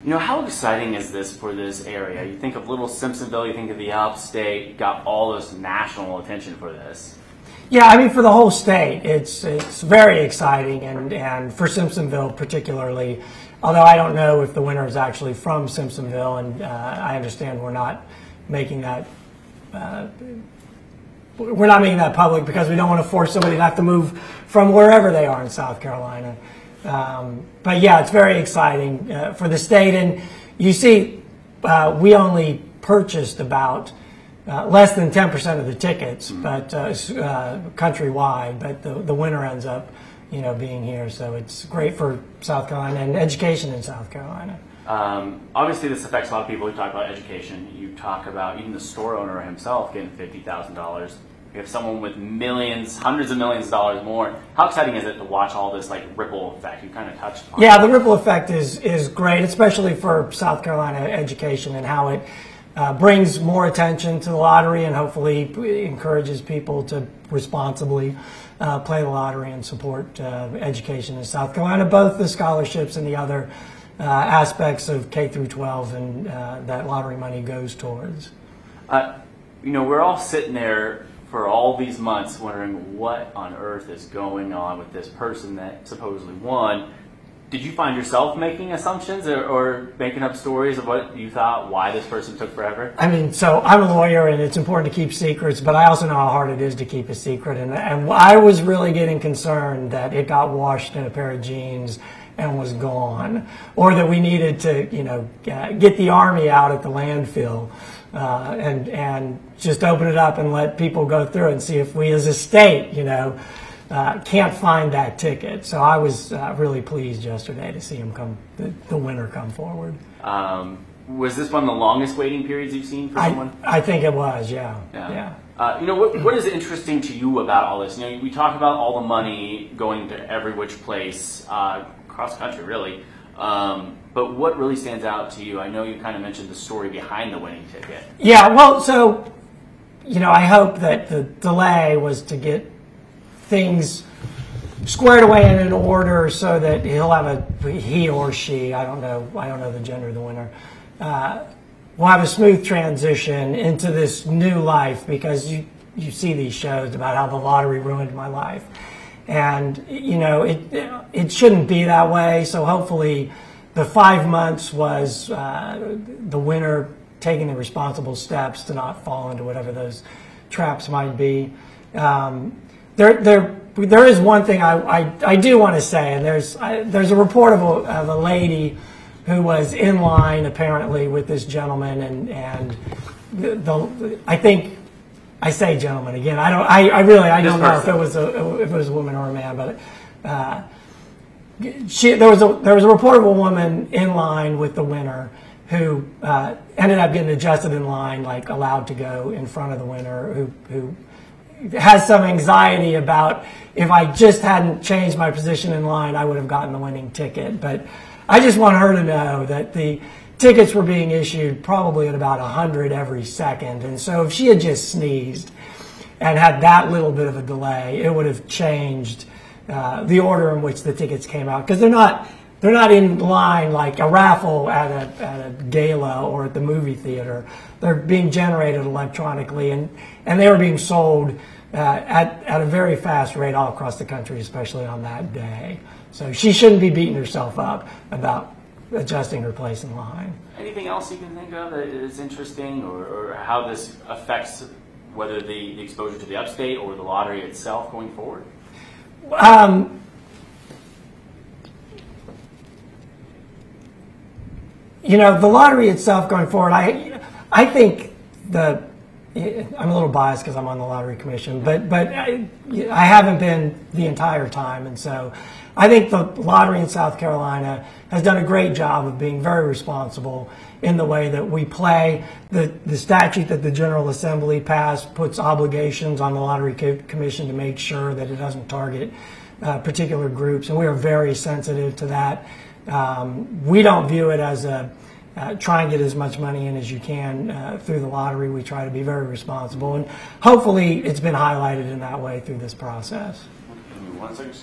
You know, how exciting is this for this area? You think of little Simpsonville, you think of the upstate, got all this national attention for this. Yeah, I mean, for the whole state, it's very exciting, and for Simpsonville particularly. Although I don't know if the winner is actually from Simpsonville, and I understand we're not making that public because we don't want to force somebody to have to move from wherever they are in South Carolina. But yeah, it's very exciting for the state, and you see, we only purchased about less than 10% of the tickets, but countrywide. But the winner ends up, being here. So it's great for South Carolina and education in South Carolina. Obviously, this affects a lot of people. We talk about education. You talk about even the store owner himself getting $50,000. You have someone with millions, hundreds of millions of dollars more. How exciting is it to watch all this ripple effect? You kind of touched on. Yeah, the ripple effect is great, especially for South Carolina education and how it brings more attention to the lottery and hopefully encourages people to responsibly play the lottery and support education in South Carolina, both the scholarships and the other aspects of K through 12 and that lottery money goes towards. We're all sitting there for all these months wondering what on earth is going on with this person that supposedly won. Did you find yourself making assumptions or making up stories of what you thought, why this person took forever? I mean, so I'm a lawyer and it's important to keep secrets, but I also know how hard it is to keep a secret. And I was really getting concerned that it got washed in a pair of jeans and was gone, or that we needed to, get the Army out at the landfill and just open it up and let people go through and see if we as a state, can't find that ticket. So I was really pleased yesterday to see him the winner come forward. Was this one of the longest waiting periods you've seen for someone? I think it was, yeah. What is interesting to you about all this? We talk about all the money going to every which place, across the country, really. But what really stands out to you? I know you kind of mentioned the story behind the winning ticket. Yeah, well, so, I hope that the delay was to get things squared away in an order so that he'll have he or she, I don't know the gender of the winner, will have a smooth transition into this new life, because you see these shows about how the lottery ruined my life. And, it shouldn't be that way. So hopefully the 5 months was the winner taking the responsible steps to not fall into whatever those traps might be. There is one thing I do want to say, and there's a report of a lady who was in line apparently with this gentleman, and I think, I say gentleman again. I don't know if it was a woman or a man, but there was a report of a woman in line with the winner who ended up getting adjusted in line, allowed to go in front of the winner, who has some anxiety about, if I just hadn't changed my position in line, I would have gotten the winning ticket. But I just want her to know that the tickets were being issued probably at about 100 every second. And so if she had just sneezed and had that little bit of a delay, it would have changed the order in which the tickets came out. Because they're not in line like a raffle at a gala or at the movie theater. They're being generated electronically, and they were being sold at a very fast rate all across the country, especially on that day. So she shouldn't be beating herself up about adjusting her place in line. Anything else you can think of that is interesting, or how this affects whether the exposure to the upstate or the lottery itself going forward? The lottery itself going forward, I think I'm a little biased because I'm on the lottery commission, but I haven't been the entire time, and so I think the lottery in South Carolina has done a great job of being very responsible in the way that we play. The statute that the General Assembly passed puts obligations on the Lottery Commission to make sure that it doesn't target particular groups, and we are very sensitive to that. We don't view it as try and get as much money in as you can through the lottery. We try to be very responsible, and hopefully it's been highlighted in that way through this process. Give me 1 second.